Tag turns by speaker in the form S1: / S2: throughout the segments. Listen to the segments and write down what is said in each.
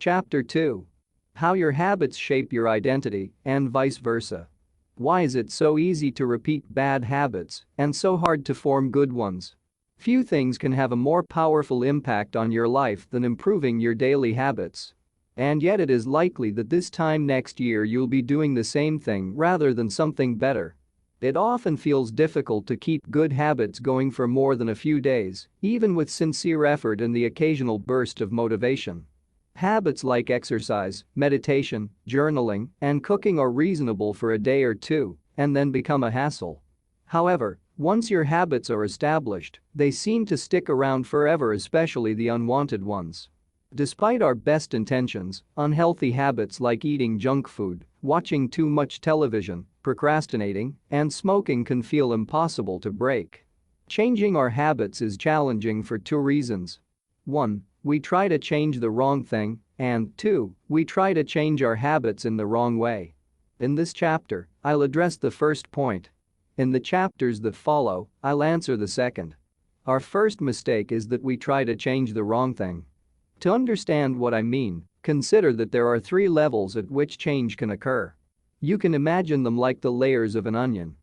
S1: Chapter 2. How your habits shape your identity and vice versa. Why is it so easy to repeat bad habits and so hard to form good ones? Few things can have a more powerful impact on your life than improving your daily habits. And yet it is likely that this time next year you'll be doing the same thing rather than something better. It often feels difficult to keep good habits going for more than a few days, even with sincere effort and the occasional burst of motivation. Habits like exercise, meditation, journaling, and cooking are reasonable for a day or two and then become a hassle. However, once your habits are established, they seem to stick around forever, especially the unwanted ones. Despite our best intentions, unhealthy habits like eating junk food, watching too much television, procrastinating, and smoking can feel impossible to break. Changing our habits is challenging for two reasons. 1. We try to change the wrong thing, and 2. We try to change our habits in the wrong way. In this chapter, I'll address the first point. In the chapters that follow, I'll answer the second. Our first mistake is that we try to change the wrong thing. To understand what I mean, consider that there are 3 levels at which change can occur. You can imagine them like the layers of an onion.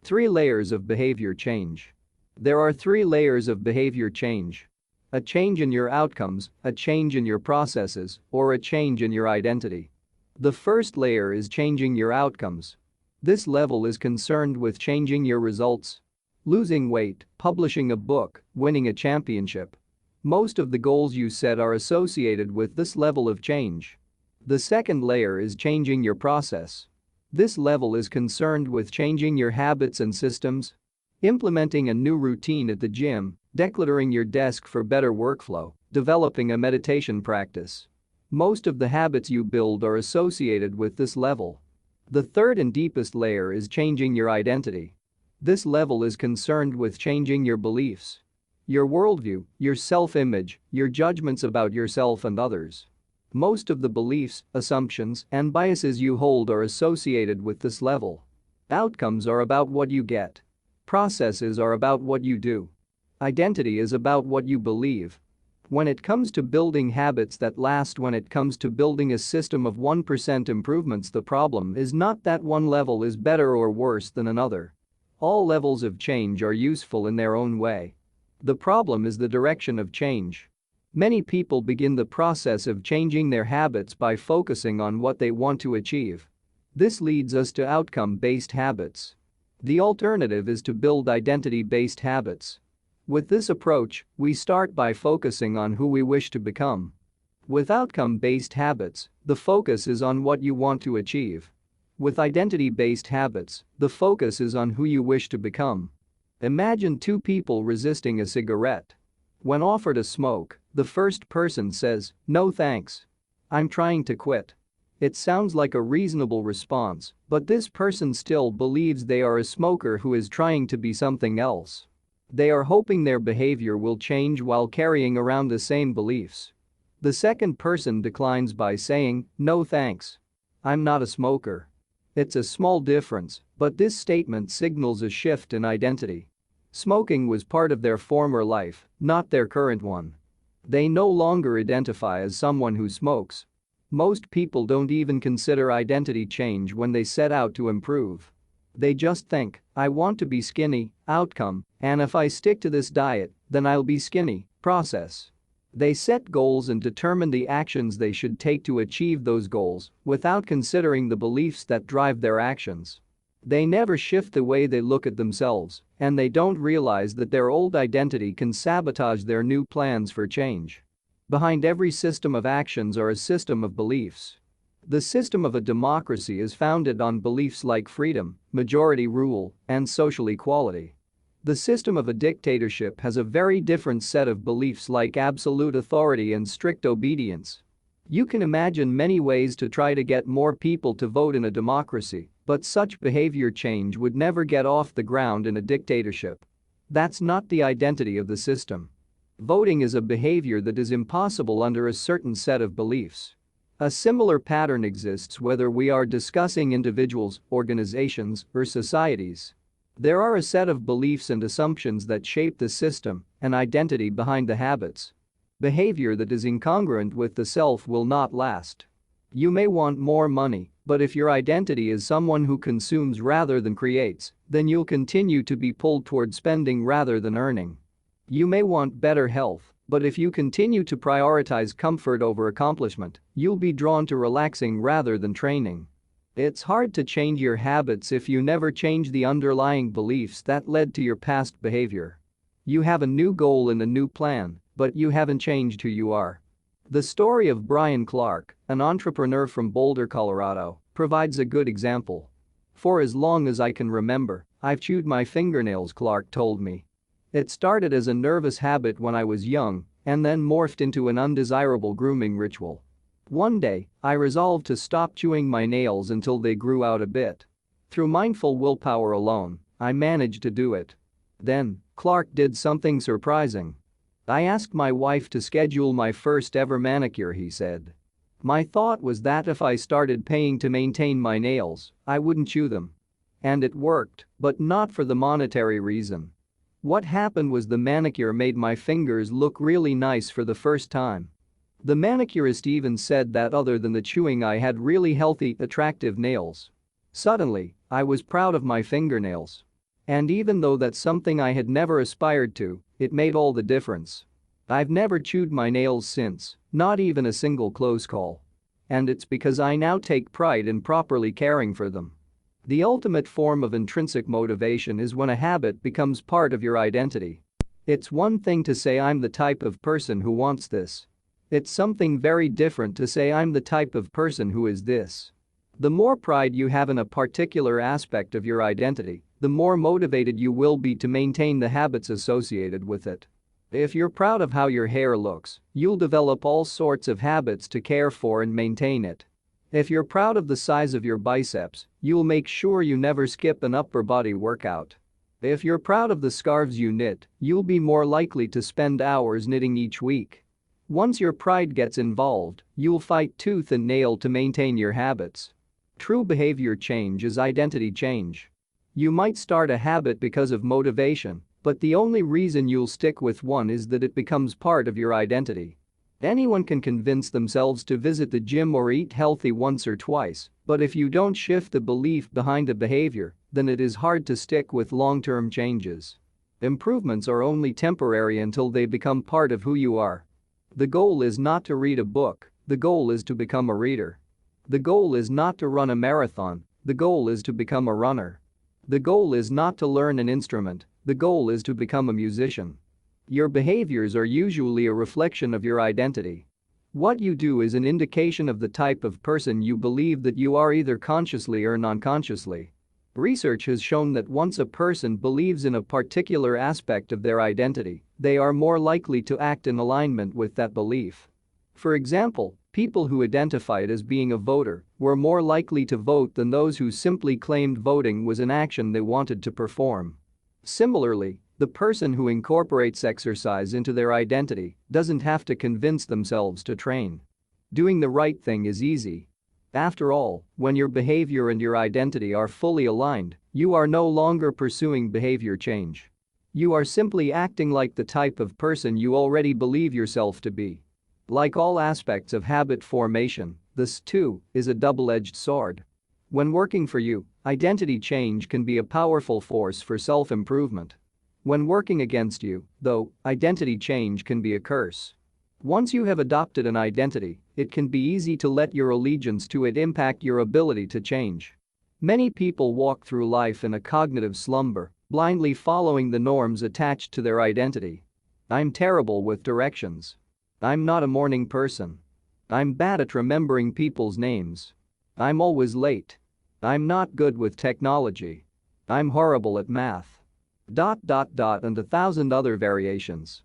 S1: 3 layers of behavior change. There are 3 layers of behavior change. A change in your outcomes, a change in your processes, or a change in your identity. The first layer is changing your outcomes. This level is concerned with changing your results. Losing weight, publishing a book, winning a championship. Most of the goals you set are associated with this level of change. The second layer is changing your process. This level is concerned with changing your habits and systems. Implementing a new routine at the gym, decluttering your desk for better workflow, developing a meditation practice. Most of the habits you build are associated with this level. The third and deepest layer is changing your identity. This level is concerned with changing your beliefs. Your worldview, your self-image, your judgments about yourself and others. Most of the beliefs, assumptions, and biases you hold are associated with this level. Outcomes are about what you get. Processes are about what you do. Identity is about what you believe. When it comes to building habits that last, when it comes to building a system of 1% improvements, the problem is not that one level is better or worse than another. All levels of change are useful in their own way. The problem is the direction of change. Many people begin the process of changing their habits by focusing on what they want to achieve. This leads us to outcome-based habits. The alternative is to build identity-based habits. With this approach, we start by focusing on who we wish to become. With outcome-based habits, the focus is on what you want to achieve. With identity-based habits, the focus is on who you wish to become. Imagine 2 people resisting a cigarette. When offered a smoke, the first person says, "No thanks. I'm trying to quit." It sounds like a reasonable response, but this person still believes they are a smoker who is trying to be something else. They are hoping their behavior will change while carrying around the same beliefs. The second person declines by saying, "No thanks. I'm not a smoker." It's a small difference, but this statement signals a shift in identity. Smoking was part of their former life, not their current one. They no longer identify as someone who smokes. Most people don't even consider identity change when they set out to improve. They just think, "I want to be skinny," outcome, "and if I stick to this diet, then I'll be skinny," process. They set goals and determine the actions they should take to achieve those goals without considering the beliefs that drive their actions. They never shift the way they look at themselves, and they don't realize that their old identity can sabotage their new plans for change. Behind every system of actions are a system of beliefs. The system of a democracy is founded on beliefs like freedom, majority rule, and social equality. The system of a dictatorship has a very different set of beliefs like absolute authority and strict obedience. You can imagine many ways to try to get more people to vote in a democracy, but such behavior change would never get off the ground in a dictatorship. That's not the identity of the system. Voting is a behavior that is impossible under a certain set of beliefs. A similar pattern exists whether we are discussing individuals, organizations, or societies. There are a set of beliefs and assumptions that shape the system and identity behind the habits. Behavior that is incongruent with the self will not last. You may want more money, but if your identity is someone who consumes rather than creates, then you'll continue to be pulled toward spending rather than earning. You may want better health, but if you continue to prioritize comfort over accomplishment, you'll be drawn to relaxing rather than training. It's hard to change your habits if you never change the underlying beliefs that led to your past behavior. You have a new goal and a new plan, but you haven't changed who you are. The story of Brian Clark, an entrepreneur from Boulder, Colorado, provides a good example. "For as long as I can remember, I've chewed my fingernails," Clark told me. "It started as a nervous habit when I was young and then morphed into an undesirable grooming ritual. One day, I resolved to stop chewing my nails until they grew out a bit. Through mindful willpower alone, I managed to do it. Then, Clark did something surprising. I asked my wife to schedule my first ever manicure," he said. "My thought was that if I started paying to maintain my nails, I wouldn't chew them. And it worked, but not for the monetary reason. What happened was the manicure made my fingers look really nice for the first time. The manicurist even said that other than the chewing I had really healthy, attractive nails. Suddenly, I was proud of my fingernails. And even though that's something I had never aspired to, it made all the difference. I've never chewed my nails since, not even a single close call. And it's because I now take pride in properly caring for them." The ultimate form of intrinsic motivation is when a habit becomes part of your identity. It's one thing to say I'm the type of person who wants this. It's something very different to say I'm the type of person who is this. The more pride you have in a particular aspect of your identity, the more motivated you will be to maintain the habits associated with it. If you're proud of how your hair looks, you'll develop all sorts of habits to care for and maintain it. If you're proud of the size of your biceps, you'll make sure you never skip an upper body workout. If you're proud of the scarves you knit, you'll be more likely to spend hours knitting each week. Once your pride gets involved, you'll fight tooth and nail to maintain your habits. True behavior change is identity change. You might start a habit because of motivation, but the only reason you'll stick with one is that it becomes part of your identity. Anyone can convince themselves to visit the gym or eat healthy once or twice, but if you don't shift the belief behind a behavior, then it is hard to stick with long-term changes. Improvements are only temporary until they become part of who you are. The goal is not to read a book, the goal is to become a reader. The goal is not to run a marathon, the goal is to become a runner. The goal is not to learn an instrument, the goal is to become a musician. Your behaviors are usually a reflection of your identity. What you do is an indication of the type of person you believe that you are, either consciously or non-consciously. Research has shown that once a person believes in a particular aspect of their identity, they are more likely to act in alignment with that belief. For example, people who identified as being a voter were more likely to vote than those who simply claimed voting was an action they wanted to perform. Similarly, the person who incorporates exercise into their identity doesn't have to convince themselves to train. Doing the right thing is easy. After all, when your behavior and your identity are fully aligned, you are no longer pursuing behavior change. You are simply acting like the type of person you already believe yourself to be. Like all aspects of habit formation, this too is a double-edged sword. When working for you, identity change can be a powerful force for self-improvement. When working against you, though, identity change can be a curse. Once you have adopted an identity, it can be easy to let your allegiance to it impact your ability to change. Many people walk through life in a cognitive slumber, blindly following the norms attached to their identity. I'm terrible with directions. I'm not a morning person. I'm bad at remembering people's names. I'm always late. I'm not good with technology. I'm horrible at math. And 1,000 other variations.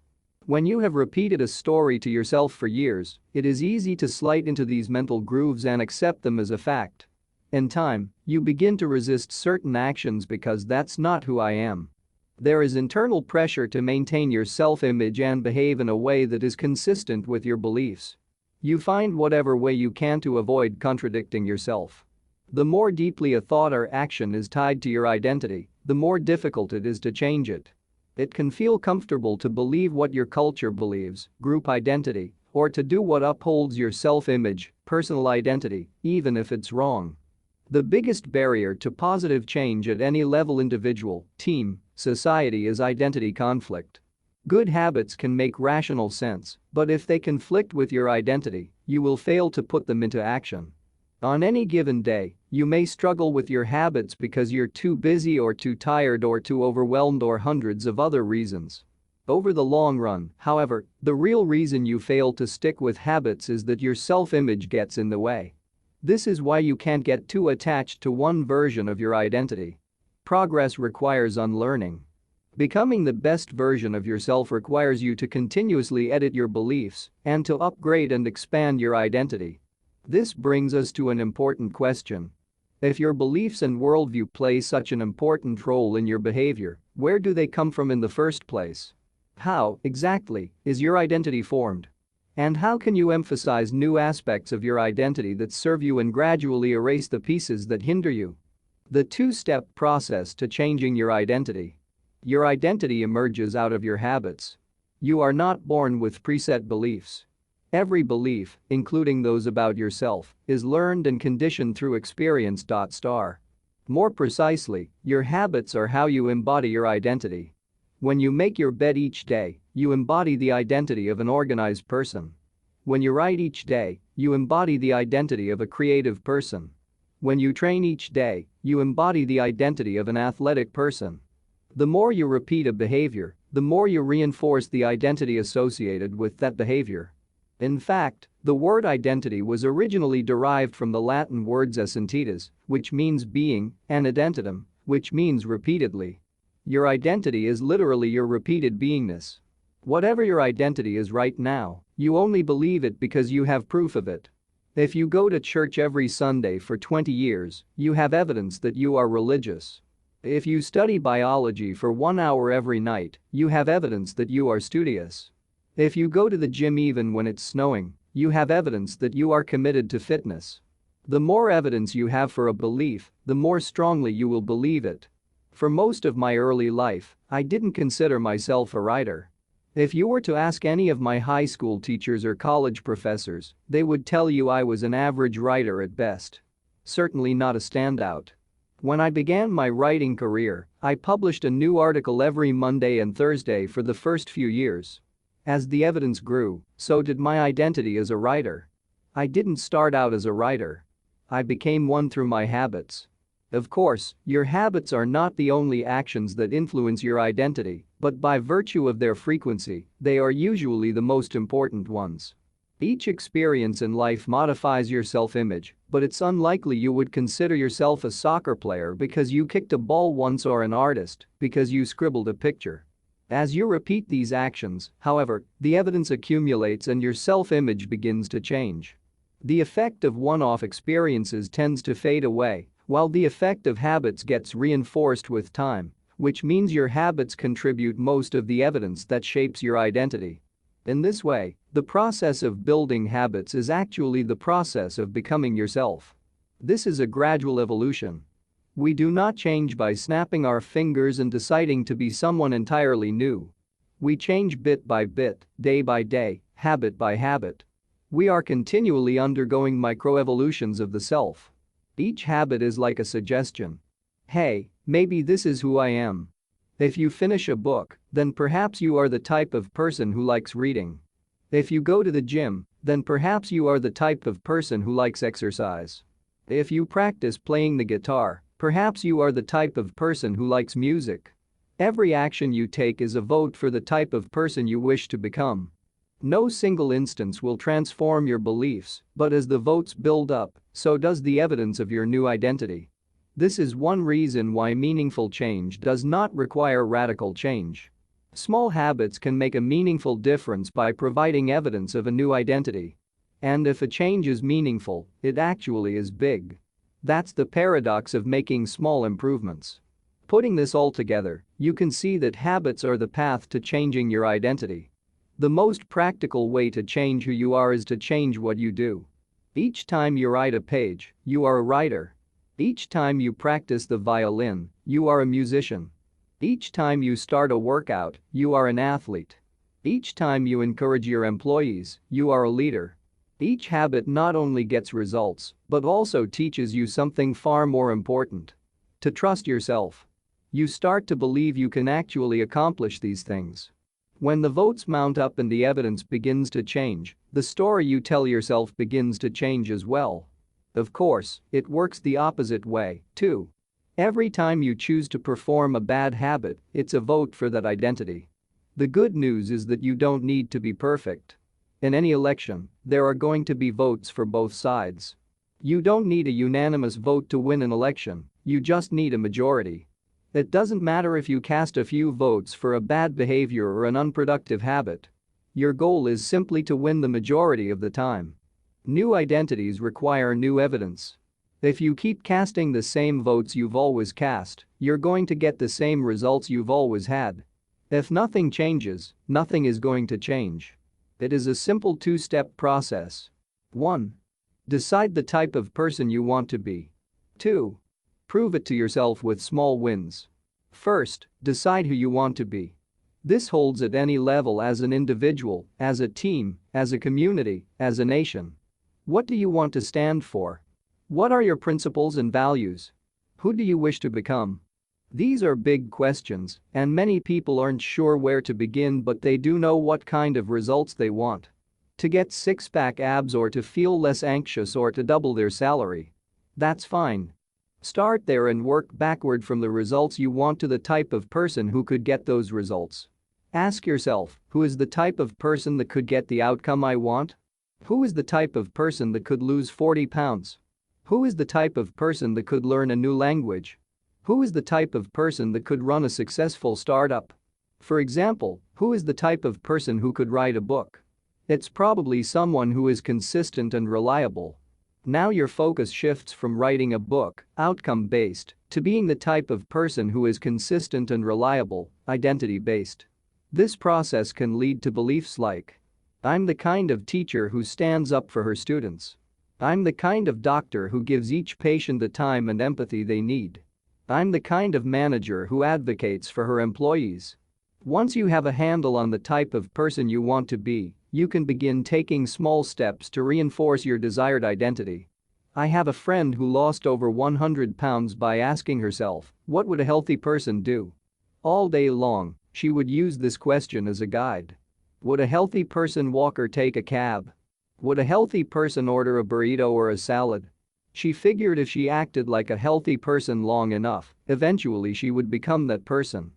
S1: When you have repeated a story to yourself for years, it is easy to slide into these mental grooves and accept them as a fact. In time, you begin to resist certain actions because that's not who I am. There is internal pressure to maintain your self-image and behave in a way that is consistent with your beliefs. You find whatever way you can to avoid contradicting yourself. The more deeply a thought or action is tied to your identity, the more difficult it is to change it. It can feel comfortable to believe what your culture believes, group identity, or to do what upholds your self-image, personal identity, even if it's wrong. The biggest barrier to positive change at any level, individual, team, society, is identity conflict. Good habits can make rational sense, but if they conflict with your identity, you will fail to put them into action. On any given day, you may struggle with your habits because you're too busy or too tired or too overwhelmed or hundreds of other reasons. Over the long run, however, the real reason you fail to stick with habits is that your self-image gets in the way. This is why you can't get too attached to one version of your identity. Progress requires unlearning. Becoming the best version of yourself requires you to continuously edit your beliefs and to upgrade and expand your identity. This brings us to an important question. If your beliefs and worldview play such an important role in your behavior, where do they come from in the first place? How, exactly, is your identity formed? And how can you emphasize new aspects of your identity that serve you and gradually erase the pieces that hinder you? The two-step process to changing your identity. Your identity emerges out of your habits. You are not born with preset beliefs. Every belief, including those about yourself, is learned and conditioned through experience. More precisely, your habits are how you embody your identity. When you make your bed each day, you embody the identity of an organized person. When you write each day, you embody the identity of a creative person. When you train each day, you embody the identity of an athletic person. The more you repeat a behavior, the more you reinforce the identity associated with that behavior. In fact, the word identity was originally derived from the Latin words essentitas, which means being, and identitam, which means repeatedly. Your identity is literally your repeated beingness. Whatever your identity is right now, you only believe it because you have proof of it. If you go to church every Sunday for 20 years, you have evidence that you are religious. If you study biology for 1 hour every night, you have evidence that you are studious. If you go to the gym even when it's snowing, you have evidence that you are committed to fitness. The more evidence you have for a belief, the more strongly you will believe it. For most of my early life, I didn't consider myself a writer. If you were to ask any of my high school teachers or college professors, they would tell you I was an average writer at best. Certainly not a standout. When I began my writing career, I published a new article every Monday and Thursday for the first few years. As the evidence grew, so did my identity as a writer. I didn't start out as a writer. I became one through my habits. Of course, your habits are not the only actions that influence your identity, but by virtue of their frequency, they are usually the most important ones. Each experience in life modifies your self-image, but it's unlikely you would consider yourself a soccer player because you kicked a ball once or an artist because you scribbled a picture. As you repeat these actions, however, the evidence accumulates and your self-image begins to change. The effect of one-off experiences tends to fade away, while the effect of habits gets reinforced with time, which means your habits contribute most of the evidence that shapes your identity. In this way, the process of building habits is actually the process of becoming yourself. This is a gradual evolution. We do not change by snapping our fingers and deciding to be someone entirely new. We change bit by bit, day by day, habit by habit. We are continually undergoing microevolutions of the self. Each habit is like a suggestion. Hey, maybe this is who I am. If you finish a book, then perhaps you are the type of person who likes reading. If you go to the gym, then perhaps you are the type of person who likes exercise. If you practice playing the guitar, perhaps you are the type of person who likes music. Every action you take is a vote for the type of person you wish to become. No single instance will transform your beliefs, but as the votes build up, so does the evidence of your new identity. This is one reason why meaningful change does not require radical change. Small habits can make a meaningful difference by providing evidence of a new identity. And if a change is meaningful, it actually is big. That's the paradox of making small improvements. Putting this all together, you can see that habits are the path to changing your identity. The most practical way to change who you are is to change what you do. Each time you write a page, you are a writer. Each time you practice the violin, you are a musician. Each time you start a workout, you are an athlete. Each time you encourage your employees, you are a leader. Each habit not only gets results, but also teaches you something far more important. To trust yourself. You start to believe you can actually accomplish these things. When the votes mount up and the evidence begins to change, the story you tell yourself begins to change as well. Of course, it works the opposite way, too. Every time you choose to perform a bad habit, it's a vote for that identity. The good news is that you don't need to be perfect. In any election, there are going to be votes for both sides. You don't need a unanimous vote to win an election, you just need a majority. It doesn't matter if you cast a few votes for a bad behavior or an unproductive habit. Your goal is simply to win the majority of the time. New identities require new evidence. If you keep casting the same votes you've always cast, you're going to get the same results you've always had. If nothing changes, nothing is going to change. It is a simple two-step process. 1. Decide the type of person you want to be. 2. Prove it to yourself with small wins. First, decide who you want to be. This holds at any level as an individual, as a team, as a community, as a nation. What do you want to stand for? What are your principles and values? Who do you wish to become? These are big questions, and many people aren't sure where to begin, but they do know what kind of results they want. To get six-pack abs, or to feel less anxious, or to double their salary. That's fine. Start there and work backward from the results you want to the type of person who could get those results. Ask yourself, who is the type of person that could get the outcome I want? Who is the type of person that could lose 40 pounds? Who is the type of person that could learn a new language? Who is the type of person that could run a successful startup? For example, who is the type of person who could write a book? It's probably someone who is consistent and reliable. Now your focus shifts from writing a book, outcome-based, to being the type of person who is consistent and reliable, identity-based. This process can lead to beliefs like, I'm the kind of teacher who stands up for her students. I'm the kind of doctor who gives each patient the time and empathy they need. I'm the kind of manager who advocates for her employees. Once you have a handle on the type of person you want to be, you can begin taking small steps to reinforce your desired identity. I have a friend who lost over 100 pounds by asking herself, what would a healthy person do? All day long, she would use this question as a guide. Would a healthy person walk or take a cab? Would a healthy person order a burrito or a salad? She figured if she acted like a healthy person long enough, eventually she would become that person.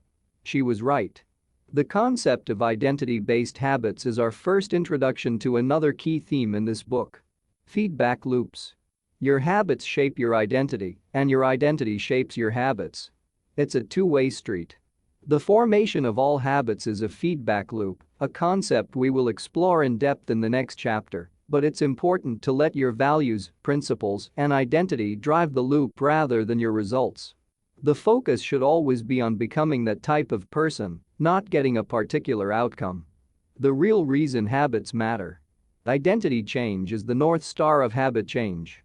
S1: She was right. The concept of identity-based habits is our first introduction to another key theme in this book. Feedback loops. Your habits shape your identity, and your identity shapes your habits. It's a two-way street. The formation of all habits is a feedback loop, a concept we will explore in depth in the next chapter, but it's important to let your values, principles, and identity drive the loop rather than your results. The focus should always be on becoming that type of person, not getting a particular outcome. The real reason habits matter. Identity change is the North Star of habit change.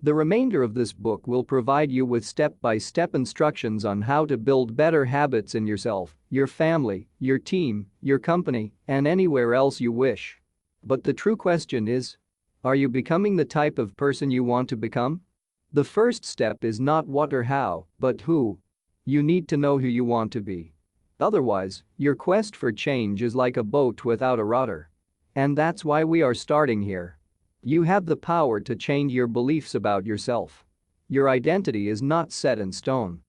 S1: The remainder of this book will provide you with step-by-step instructions on how to build better habits in yourself, your family, your team, your company, and anywhere else you wish. But the true question is, are you becoming the type of person you want to become? The first step is not what or how, but who. You need to know who you want to be. Otherwise, your quest for change is like a boat without a rudder. And that's why we are starting here. You have the power to change your beliefs about yourself. Your identity is not set in stone.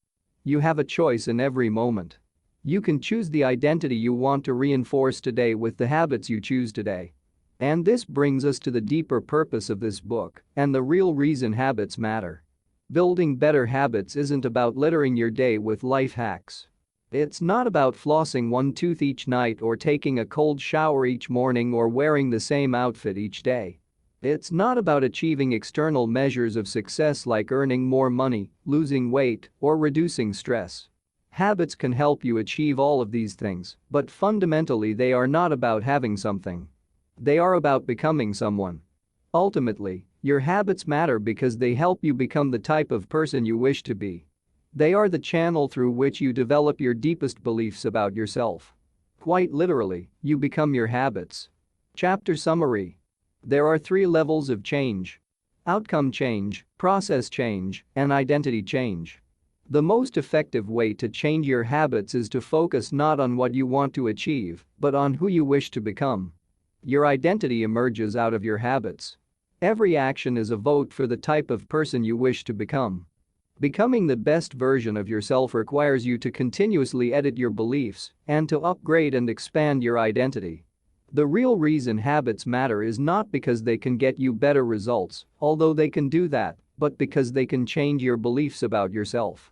S1: You have a choice in every moment. You can choose the identity you want to reinforce today with the habits you choose today. And this brings us to the deeper purpose of this book and the real reason habits matter. Building better habits isn't about littering your day with life hacks. It's not about flossing one tooth each night or taking a cold shower each morning or wearing the same outfit each day. It's not about achieving external measures of success like earning more money, losing weight, or reducing stress. Habits can help you achieve all of these things, but fundamentally they are not about having something. They are about becoming someone. Ultimately, your habits matter because they help you become the type of person you wish to be. They are the channel through which you develop your deepest beliefs about yourself. Quite literally, you become your habits. Chapter summary. There are 3 levels of change: outcome change, process change, and identity change. The most effective way to change your habits is to focus not on what you want to achieve, but on who you wish to become. Your identity emerges out of your habits. Every action is a vote for the type of person you wish to become. Becoming the best version of yourself requires you to continuously edit your beliefs and to upgrade and expand your identity. The real reason habits matter is not because they can get you better results, although they can do that, but because they can change your beliefs about yourself.